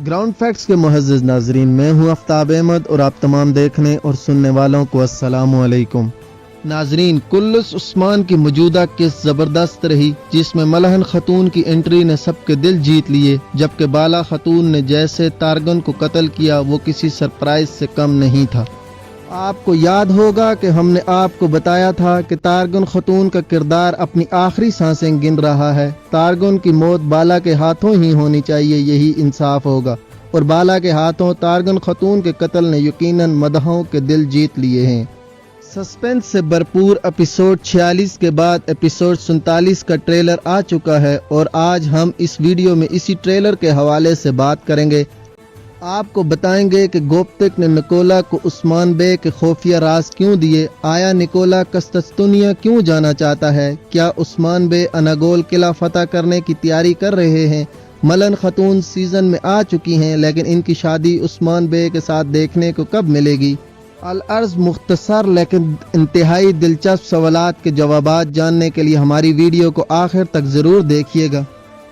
Ground facts के मुअज़्ज़िज़ नाज़रीन, मैं हूं आफ्ताब अहमद और आप तमाम देखने और सुनने वालों को अस्सलामु अलैकुम। नाज़रीन, कुल्लुस उस्मान की मौजूदा केस ज़बरदस्त रही, जिसमें मलहन खतून की एंट्री ने सबके दिल जीत लिए, जबकि बाला खतून ने जैसे तारगन को कत्ल किया वो किसी सरप्राइज से कम नहीं था। आपको याद होगा कि हमने आपको बताया था कि तारगन खतून का किरदार अपनी आखिरी सांसें गिन रहा है। तारगन की मौत बाला के हाथों ही होनी चाहिए, यही इंसाफ होगा। और बाला के हाथों तारगन खतून के कत्ल ने यकीनन मदहों के दिल जीत लिए हैं। सस्पेंस से भरपूर एपिसोड 46 के बाद एपिसोड 47 का ट्रेलर आ चुका है और आज हम इस वीडियो में इसी ट्रेलर के हवाले से बात करेंगे। आपको बताएंगे कि गोप्तिक ने निकोला को उस्मान बे के खुफिया राज क्यों दिए, आया निकोला कस्तस्तुनिया क्यों जाना चाहता है, क्या उस्मान बे अनागोल किला फतह करने की तैयारी कर रहे हैं। मलन खतून सीजन में आ चुकी हैं, लेकिन इनकी शादी उस्मान बे के साथ देखने को कब मिलेगी। अल अर्ज मुख्तसर लेकिन इंतहाई दिलचस्प सवालात के जवाबात जानने के लिए हमारी वीडियो को आखिर तक ज़रूर देखिएगा।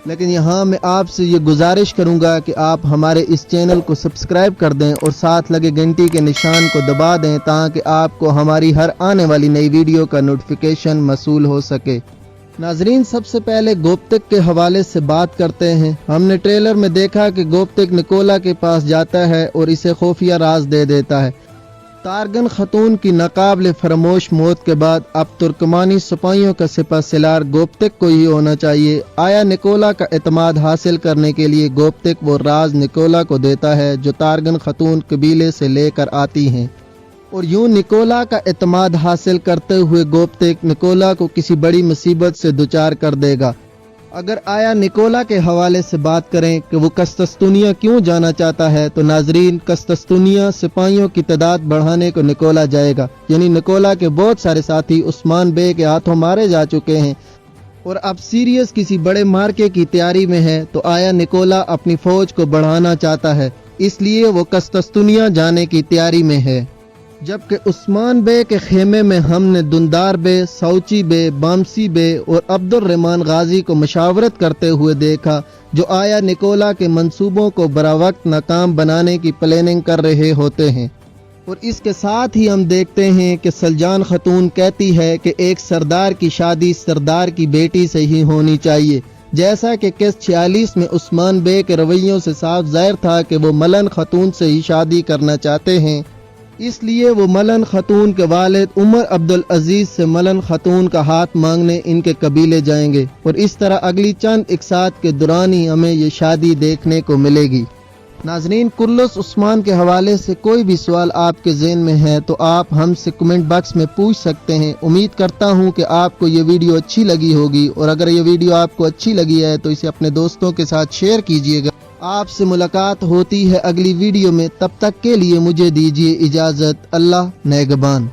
लेकिन यहाँ मैं आपसे ये गुजारिश करूँगा कि आप हमारे इस चैनल को सब्सक्राइब कर दें और साथ लगे घंटी के निशान को दबा दें, ताकि आपको हमारी हर आने वाली नई वीडियो का नोटिफिकेशन मसूल हो सके। नाजरीन, सबसे पहले गोप्तिक के हवाले से बात करते हैं। हमने ट्रेलर में देखा कि गोप्तिक निकोला के पास जाता है और इसे खुफिया राज दे देता है। तारगन खतून की नाकाबिले फरामोश मौत के बाद अब तुर्कमानी सिपाहियों का सिपहसालार गोप्तिक को ही होना चाहिए। आया निकोला का एतमाद हासिल करने के लिए गोप्तिक वो राज निकोला को देता है जो तारगन खतून कबीले से लेकर आती हैं, और यूं निकोला का एतमाद हासिल करते हुए गोप्तिक निकोला को किसी बड़ी मुसीबत से दुचार कर देगा। अगर आया निकोला के हवाले से बात करें कि वो कस्तस्तुनिया क्यों जाना चाहता है, तो नाजरीन, कस्तस्तुनिया सिपाहियों की तादाद बढ़ाने को निकोला जाएगा। यानी निकोला के बहुत सारे साथी उस्मान बे के हाथों मारे जा चुके हैं और अब सीरियस किसी बड़े मार्के की तैयारी में है, तो आया निकोला अपनी फौज को बढ़ाना चाहता है, इसलिए वो कस्तस्तुनिया जाने की तैयारी में है। जबकि उस्मान बे के खेमे में हमने दुंदार बे, सौची बे, बामसी बे और अब्दुल रहमान गाजी को मशावरत करते हुए देखा, जो आया निकोला के मंसूबों को बरावक्त नाकाम बनाने की प्लानिंग कर रहे होते हैं। और इसके साथ ही हम देखते हैं कि सलजान खतून कहती है कि एक सरदार की शादी सरदार की बेटी से ही होनी चाहिए। जैसा कि केस 46 में उस्मान बे के रवैयों से साफ जाहिर था कि वो मलन खतून से ही शादी करना चाहते हैं, इसलिए वो मलन खतून के वालिद उमर अब्दुल अजीज से मलन खतून का हाथ मांगने इनके कबीले जाएंगे और इस तरह अगली चंद इकसात के दौरान ही हमें ये शादी देखने को मिलेगी। नाजरीन, कुल्लुस उस्मान के हवाले से कोई भी सवाल आपके ज़हन में है तो आप हमसे कमेंट बॉक्स में पूछ सकते हैं। उम्मीद करता हूँ कि आपको ये वीडियो अच्छी लगी होगी, और अगर ये वीडियो आपको अच्छी लगी है तो इसे अपने दोस्तों के साथ शेयर कीजिएगा। आपसे मुलाकात होती है अगली वीडियो में, तब तक के लिए मुझे दीजिए इजाज़त। अल्लाह नेगबान।